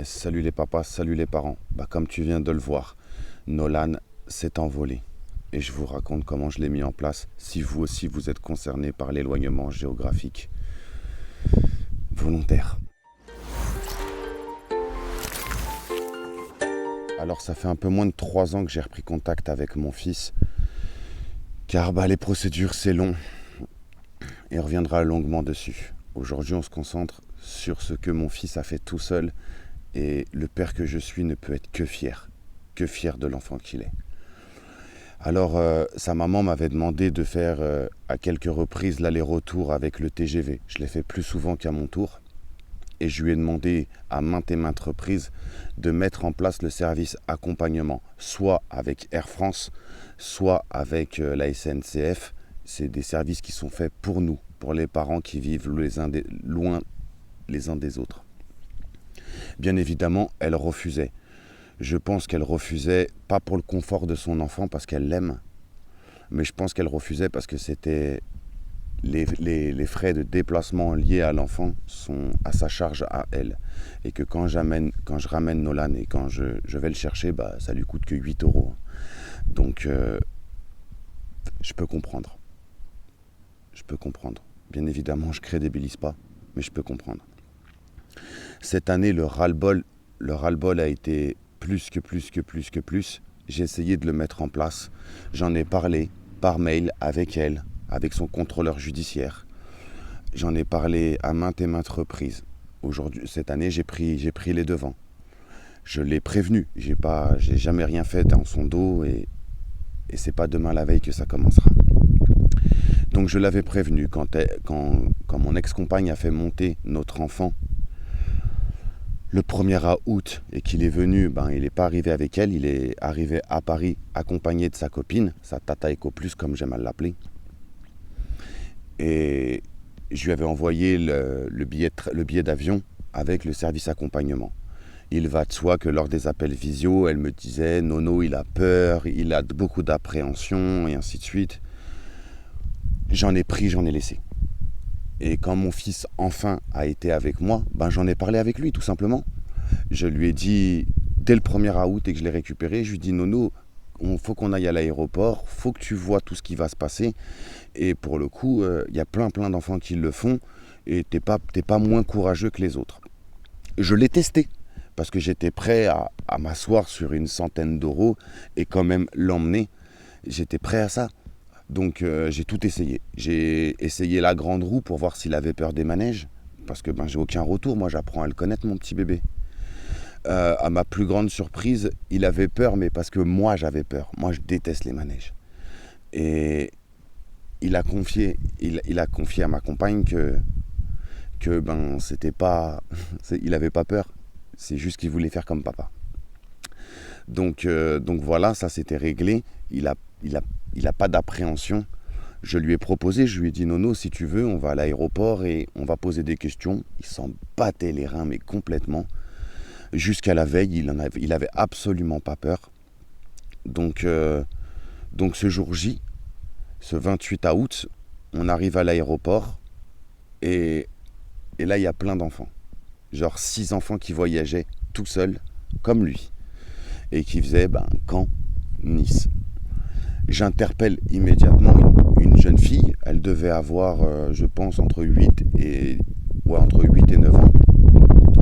Salut les papas, salut les parents. Comme tu viens de le voir, Nolan s'est envolé. Et je vous raconte comment je l'ai mis en place si vous aussi vous êtes concerné par l'éloignement géographique volontaire. Alors ça fait un peu moins de 3 ans que j'ai repris contact avec mon fils. Car les procédures c'est long. Et on reviendra longuement dessus. Aujourd'hui on se concentre sur ce que mon fils a fait tout seul. Et le père que je suis ne peut être que fier de l'enfant qu'il est. Alors, sa maman m'avait demandé de faire à quelques reprises l'aller-retour avec le TGV. Je l'ai fait plus souvent qu'à mon tour. Et je lui ai demandé à maintes reprises de mettre en place le service accompagnement, soit avec Air France, soit avec la SNCF. C'est des services qui sont faits pour nous, pour les parents qui vivent loin les uns des autres. Bien évidemment, elle refusait. Je pense qu'elle refusait, pas pour le confort de son enfant, parce qu'elle l'aime, mais je pense qu'elle refusait parce que c'était les frais de déplacement liés à l'enfant sont à sa charge à elle. Et que quand je ramène Nolan et quand je vais le chercher, ça lui coûte que 8 euros. Donc, je peux comprendre. Bien évidemment, je ne crédibilise pas, mais je peux comprendre. Cette année, le ras-le-bol a été plus. J'ai essayé de le mettre en place. J'en ai parlé par mail avec elle, avec son contrôleur judiciaire. J'en ai parlé à maintes reprises. Aujourd'hui, cette année, j'ai pris les devants. Je l'ai prévenu. J'ai jamais rien fait dans son dos et c'est pas demain la veille que ça commencera. Donc je l'avais prévenu quand mon ex-compagne a fait monter notre enfant le 1er août et qu'il est venu, il n'est pas arrivé avec elle, il est arrivé à Paris accompagné de sa copine, sa Tata Eco Plus comme j'aime à l'appeler. Et je lui avais envoyé le billet d'avion avec le service accompagnement. Il va de soi que lors des appels visio, elle me disait « Nono, il a peur, il a beaucoup d'appréhension et ainsi de suite ». J'en ai pris, j'en ai laissé. Et quand mon fils, enfin, a été avec moi, j'en ai parlé avec lui, tout simplement. Je lui ai dit, dès le 1er août et que je l'ai récupéré, je lui ai dit, Nono, il faut qu'on aille à l'aéroport, il faut que tu vois tout ce qui va se passer. Et pour le coup, il y a plein d'enfants qui le font, et t'es pas moins courageux que les autres. Je l'ai testé, parce que j'étais prêt à m'asseoir sur une centaine d'euros et quand même l'emmener. J'étais prêt à ça. Donc j'ai tout essayé. J'ai essayé la grande roue pour voir s'il avait peur des manèges. Parce que j'ai aucun retour, moi j'apprends à le connaître mon petit bébé. À ma plus grande surprise, il avait peur, mais parce que moi j'avais peur. Moi je déteste les manèges. Et il a confié à ma compagne que c'était pas. Il avait pas peur. C'est juste qu'il voulait faire comme papa. Donc voilà, ça s'était réglé. Il a pas d'appréhension. Je lui ai proposé, je lui ai dit Nono, si tu veux, on va à l'aéroport et on va poser des questions. Il s'en battait les reins, mais complètement. Jusqu'à la veille, il avait absolument pas peur. Donc ce jour J, ce 28 août, on arrive à l'aéroport et là il y a plein d'enfants. Genre 6 enfants qui voyageaient tout seuls, comme lui. Et qui faisaient Caen, Nice. J'interpelle immédiatement une jeune fille. Elle devait avoir, je pense, entre 8 et 9 ans.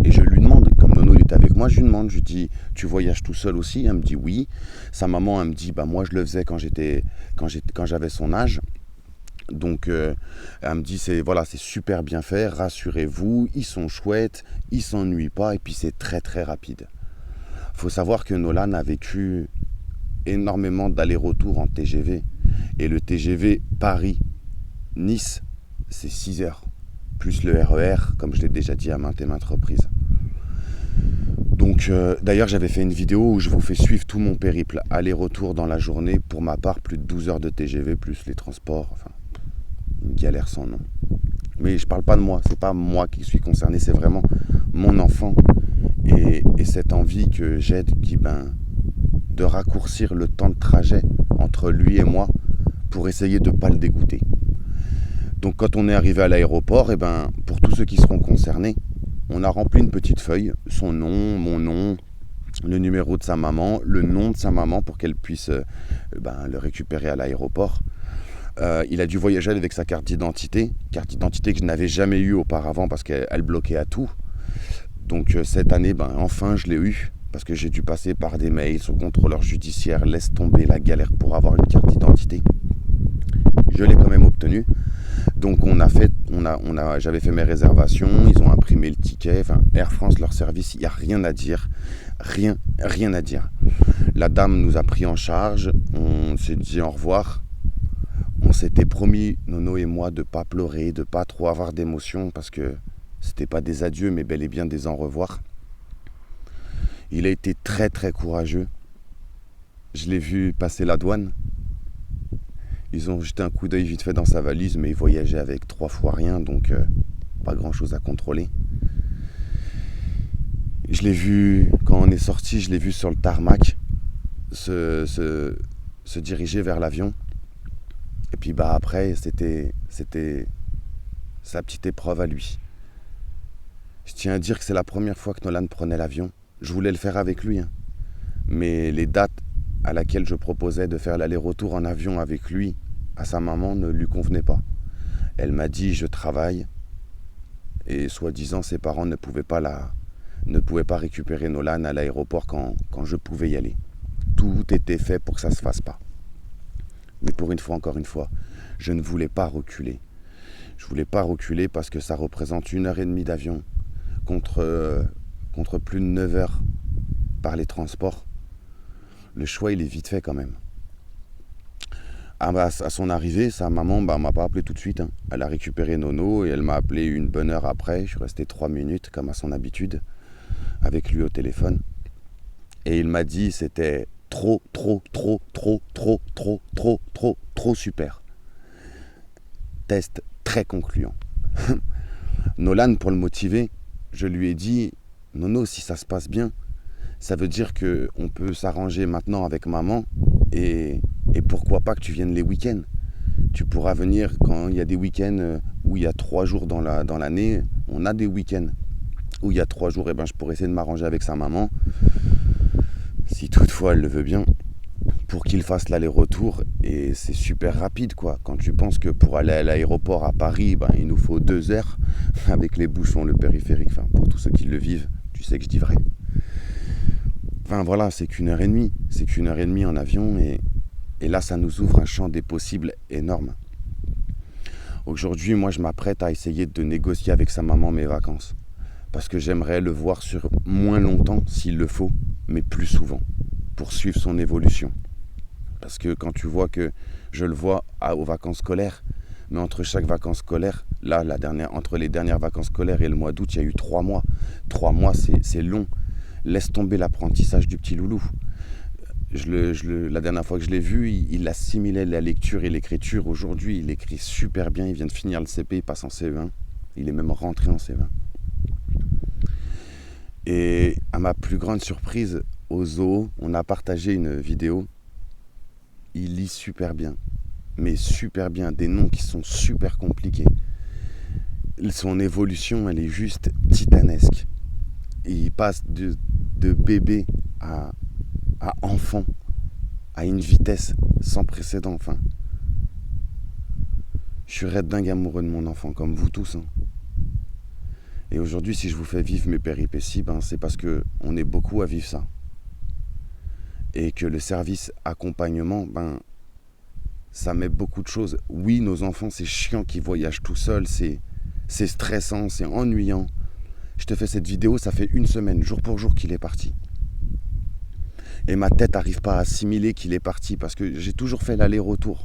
Et je lui demande, comme Nono il était avec moi, je lui dis, tu voyages tout seul aussi? Elle me dit oui. Sa maman, elle me dit, moi je le faisais quand j'avais son âge. Donc elle me dit, c'est super bien fait, rassurez-vous, ils sont chouettes, ils s'ennuient pas et puis c'est très rapide. Faut savoir que Nolan a vécu énormément d'allers-retours en TGV. Et le TGV Paris-Nice, c'est 6 heures. Plus le RER, comme je l'ai déjà dit à maintes reprises. Donc, d'ailleurs, j'avais fait une vidéo où je vous fais suivre tout mon périple. Aller-retour dans la journée, pour ma part, plus de 12 heures de TGV, plus les transports. Enfin, une galère sans nom. Mais je parle pas de moi, c'est pas moi qui suis concerné, c'est vraiment mon enfant. Et cette envie que j'ai de raccourcir le temps de trajet entre lui et moi pour essayer de ne pas le dégoûter. Donc quand on est arrivé à l'aéroport, pour tous ceux qui seront concernés, On a rempli une petite feuille, son nom, mon nom, le numéro de sa maman, le nom de sa maman pour qu'elle puisse le récupérer à l'aéroport. Il a dû voyager avec sa carte d'identité que je n'avais jamais eue auparavant parce qu'elle bloquait à tout. Donc cette année, enfin je l'ai eu parce que j'ai dû passer par des mails, son contrôleur judiciaire, laisse tomber la galère pour avoir une carte d'identité. Je l'ai quand même obtenue. Donc j'avais fait mes réservations, ils ont imprimé le ticket. Enfin, Air France, leur service, il n'y a rien à dire. Rien à dire. La dame nous a pris en charge, on s'est dit au revoir. On s'était promis, Nono et moi, de ne pas pleurer, de ne pas trop avoir d'émotions parce que c'était pas des adieux, mais bel et bien des au revoir. Il a été très très courageux. Je l'ai vu passer la douane. Ils ont jeté un coup d'œil vite fait dans sa valise, mais il voyageait avec 3 fois rien, donc pas grand chose à contrôler. Je l'ai vu, quand on est sorti, je l'ai vu sur le tarmac se diriger vers l'avion. Et puis après, c'était sa petite épreuve à lui. Je tiens à dire que c'est la première fois que Nolan prenait l'avion. Je voulais le faire avec lui, hein. Mais les dates à laquelle je proposais de faire l'aller-retour en avion avec lui, à sa maman, ne lui convenaient pas. Elle m'a dit « je travaille » et soi-disant ses parents ne pouvaient pas récupérer Nolan à l'aéroport quand je pouvais y aller. Tout était fait pour que ça ne se fasse pas. Mais encore une fois, je ne voulais pas reculer. Je ne voulais pas reculer parce que ça représente 1h30 d'avion contre plus de 9 heures par les transports. Le choix, il est vite fait quand même. À son arrivée, sa maman m'a pas appelé tout de suite, hein. Elle a récupéré Nono et elle m'a appelé une bonne heure après. Je suis resté 3 minutes, comme à son habitude, avec lui au téléphone. Et il m'a dit c'était trop super. Test très concluant. Nolan, pour le motiver, je lui ai dit Nono, si ça se passe bien, ça veut dire qu'on peut s'arranger maintenant avec maman et pourquoi pas que tu viennes les week-ends. Tu pourras venir quand il y a des week-ends où il y a 3 jours dans l'année. On a des week-ends où il y a 3 jours, et je pourrais essayer de m'arranger avec sa maman, si toutefois elle le veut bien, pour qu'il fasse l'aller-retour. Et c'est super rapide, quoi. Quand tu penses que pour aller à l'aéroport à Paris, il nous faut 2 heures avec les bouchons, le périphérique. Enfin, pour tous ceux qui le vivent, tu sais que je dis vrai. Enfin voilà, c'est qu'1h30. C'est qu'1h30 en avion et là, ça nous ouvre un champ des possibles énorme. Aujourd'hui, moi, je m'apprête à essayer de négocier avec sa maman mes vacances. Parce que j'aimerais le voir sur moins longtemps, s'il le faut, mais plus souvent, pour suivre son évolution. Parce que quand tu vois que je le vois aux vacances scolaires, mais entre chaque vacances scolaires, là, entre les dernières vacances scolaires et le mois d'août, il y a eu 3 mois. 3 mois, c'est long. Laisse tomber l'apprentissage du petit loulou. La dernière fois que je l'ai vu, il assimilait la lecture et l'écriture. Aujourd'hui, il écrit super bien. Il vient de finir le CP, il passe en CE1. Il est même rentré en CE1. Et à ma plus grande surprise, au zoo, on a partagé une vidéo. Il lit super bien. Mais super bien. Des noms qui sont super compliqués. Son évolution, elle est juste titanesque. Il passe de bébé à enfant, à une vitesse sans précédent. Enfin, je suis raide dingue amoureux de mon enfant, comme vous tous, hein. Et aujourd'hui, si je vous fais vivre mes péripéties, c'est parce qu'on est beaucoup à vivre ça. Et que le service accompagnement, ça met beaucoup de choses. Oui, nos enfants, c'est chiant qu'ils voyagent tout seuls, c'est stressant, c'est ennuyant. Je te fais cette vidéo, ça fait 1 semaine, jour pour jour, qu'il est parti. Et ma tête n'arrive pas à assimiler qu'il est parti parce que j'ai toujours fait l'aller-retour.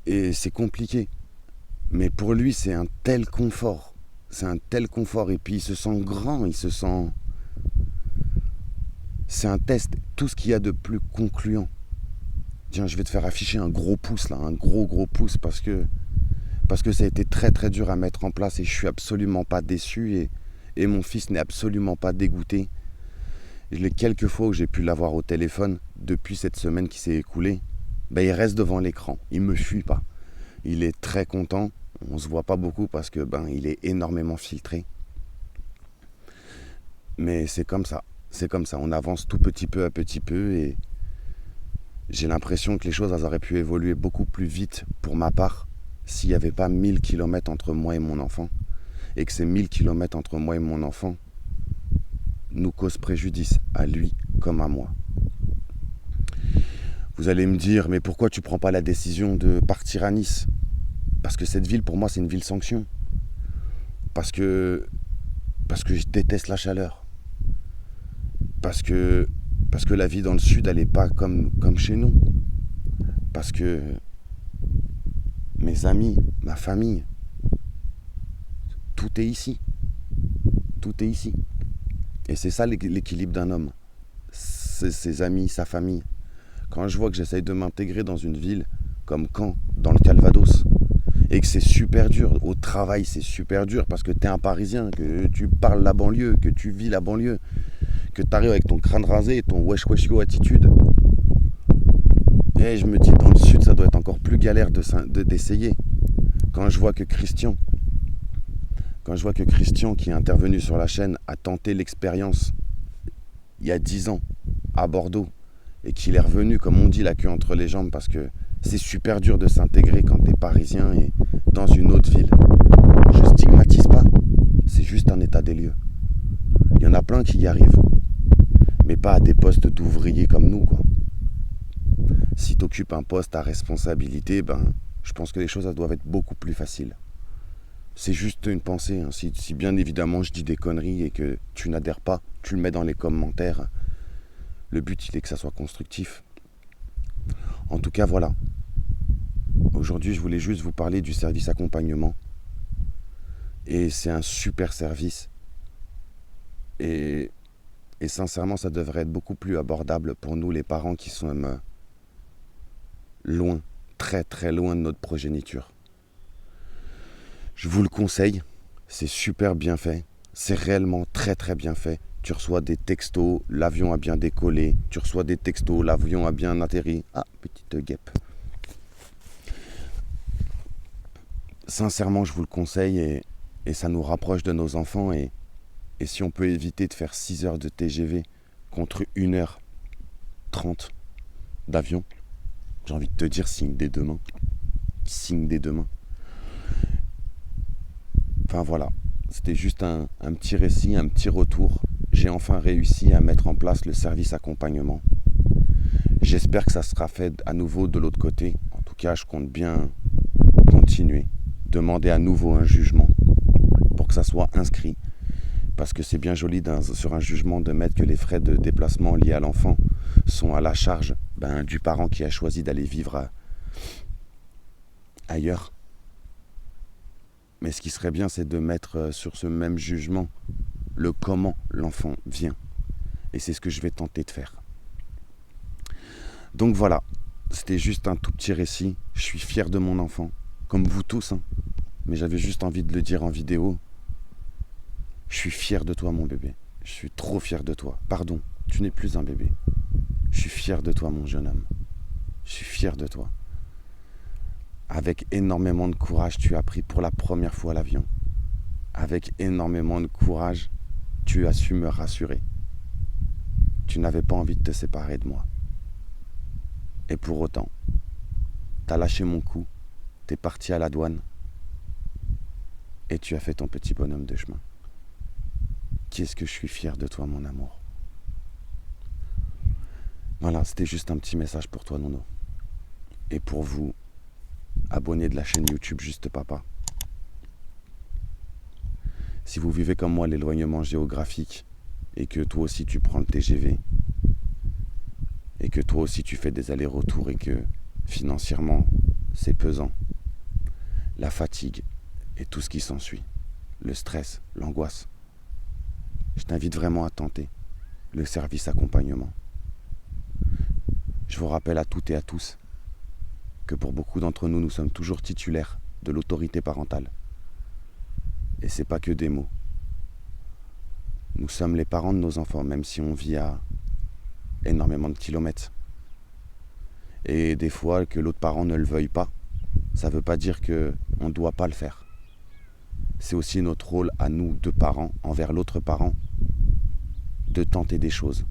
Et c'est compliqué. Mais pour lui, c'est un tel confort. C'est un tel confort. Et puis il se sent grand, il se sent... C'est un test, tout ce qu'il y a de plus concluant. Tiens, je vais te faire afficher un gros pouce là, un gros pouce parce que ça a été très très dur à mettre en place et je suis absolument pas déçu et mon fils n'est absolument pas dégoûté. Les quelques fois où j'ai pu l'avoir au téléphone depuis cette semaine qui s'est écoulée, il reste devant l'écran, il me fuit pas. Il est très content, On se voit pas beaucoup parce que il est énormément filtré. Mais c'est comme ça. C'est comme ça. On avance tout petit peu à petit peu et j'ai l'impression que les choses elles auraient pu évoluer beaucoup plus vite pour ma part s'il n'y avait pas 1000 kilomètres entre moi et mon enfant. Et que ces 1000 kilomètres entre moi et mon enfant nous causent préjudice à lui comme à moi. Vous allez me dire, mais pourquoi tu ne prends pas la décision de partir à Nice? Parce que cette ville, pour moi, c'est une ville sanction. Parce que je déteste la chaleur. Parce que la vie dans le sud, elle n'est pas comme chez nous. Parce que mes amis, ma famille, tout est ici. Tout est ici. Et c'est ça l'équilibre d'un homme. C'est ses amis, sa famille. Quand je vois que j'essaye de m'intégrer dans une ville comme Caen, dans le Calvados, et que c'est super dur, au travail c'est super dur parce que t'es un Parisien, que tu parles la banlieue, que tu vis la banlieue, que t'arrives avec ton crâne rasé et ton wesh wesh yo attitude. Et je me dis, dans le sud, ça doit être encore plus galère d'essayer. Quand je vois que Christian, qui est intervenu sur la chaîne, a tenté l'expérience il y a 10 ans à Bordeaux, et qu'il est revenu, comme on dit, la queue entre les jambes, parce que c'est super dur de s'intégrer quand t'es parisien et dans une autre ville. Je stigmatise pas, c'est juste un état des lieux. Il y en a plein qui y arrivent, mais pas à des postes d'ouvriers comme nous, quoi. Si t'occupes un poste à responsabilité, je pense que les choses elles doivent être beaucoup plus faciles. C'est juste une pensée, hein. Si bien évidemment je dis des conneries et que tu n'adhères pas, tu le mets dans les commentaires. Le but, il est que ça soit constructif. En tout cas, voilà. Aujourd'hui, je voulais juste vous parler du service accompagnement. Et c'est un super service. Et sincèrement, ça devrait être beaucoup plus abordable pour nous, les parents qui sommes loin, très très loin de notre progéniture. Je vous le conseille. C'est super bien fait. C'est réellement très très bien fait. Tu reçois des textos, l'avion a bien décollé. Tu reçois des textos, l'avion a bien atterri. Ah, petite guêpe. Sincèrement, je vous le conseille et ça nous rapproche de nos enfants. Et si on peut éviter de faire 6 heures de TGV contre 1h30 d'avion, j'ai envie de te dire signe des deux mains. Signe des deux mains. Enfin voilà, c'était juste un petit récit, un petit retour. J'ai enfin réussi à mettre en place le service accompagnement. J'espère que ça sera fait à nouveau de l'autre côté. En tout cas, je compte bien continuer. Demander à nouveau un jugement pour que ça soit inscrit. Parce que c'est bien joli sur un jugement de mettre que les frais de déplacement liés à l'enfant sont à la charge du parent qui a choisi d'aller vivre ailleurs. Mais ce qui serait bien, c'est de mettre sur ce même jugement le comment l'enfant vient. Et c'est ce que je vais tenter de faire. Donc voilà, c'était juste un tout petit récit. Je suis fier de mon enfant, comme vous tous, hein. Mais j'avais juste envie de le dire en vidéo. Je suis fier de toi, mon bébé. Je suis trop fier de toi. Pardon, tu n'es plus un bébé. Je suis fier de toi, mon jeune homme. Je suis fier de toi. Avec énormément de courage, tu as pris pour la première fois l'avion. Avec énormément de courage, tu as su me rassurer. Tu n'avais pas envie de te séparer de moi. Et pour autant, t'as lâché mon cou, t'es parti à la douane et tu as fait ton petit bonhomme de chemin. Qu'est-ce que je suis fier de toi, mon amour. Voilà, c'était juste un petit message pour toi, Nono. Et pour vous, abonnés de la chaîne YouTube Juste Papa. Si vous vivez comme moi l'éloignement géographique et que toi aussi tu prends le TGV et que toi aussi tu fais des allers-retours et que financièrement c'est pesant, la fatigue et tout ce qui s'ensuit, le stress, l'angoisse, je t'invite vraiment à tenter le service accompagnement. Je vous rappelle à toutes et à tous que pour beaucoup d'entre nous, nous sommes toujours titulaires de l'autorité parentale. Et c'est pas que des mots. Nous sommes les parents de nos enfants, même si on vit à énormément de kilomètres. Et des fois, que l'autre parent ne le veuille pas, Ça ne veut pas dire qu'on ne doit pas le faire. C'est aussi notre rôle à nous, deux parents, envers l'autre parent, de tenter des choses.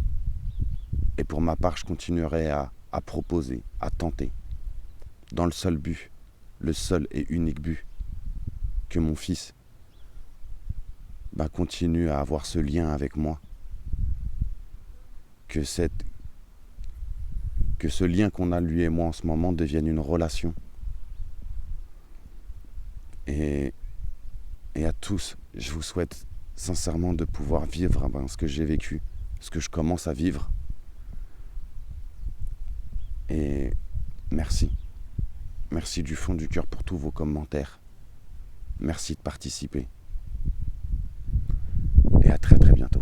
Et pour ma part, je continuerai à proposer, à tenter, dans le seul but, le seul et unique but, que mon fils continue à avoir ce lien avec moi, que ce lien qu'on a lui et moi en ce moment devienne une relation. Et à tous, je vous souhaite sincèrement de pouvoir vivre ce que j'ai vécu, ce que je commence à vivre. Et merci. Merci du fond du cœur pour tous vos commentaires. Merci de participer. Et à très très bientôt.